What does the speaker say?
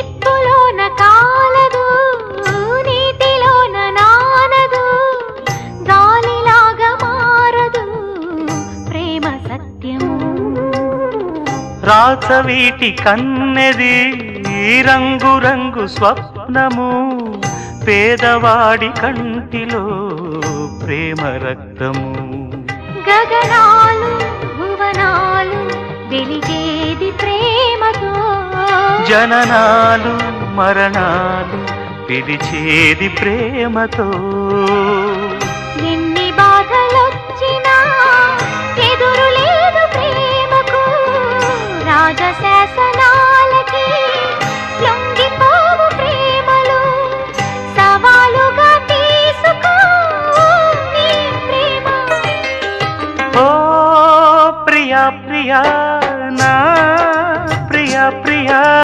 నిప్పులోన కాలదు నీటిలోన నానదు గాలిలాగా మారదు ప్రేమ సత్యము రాచవీటి కన్నెది రంగు రంగు స్వప్నము పేదవాడి కంటిలో ప్రేమ రక్తము గగనాలు భువనాలు వెలిగేది ప్రేమతో జననాలు మరణాలు పిలిచేది ప్రేమతో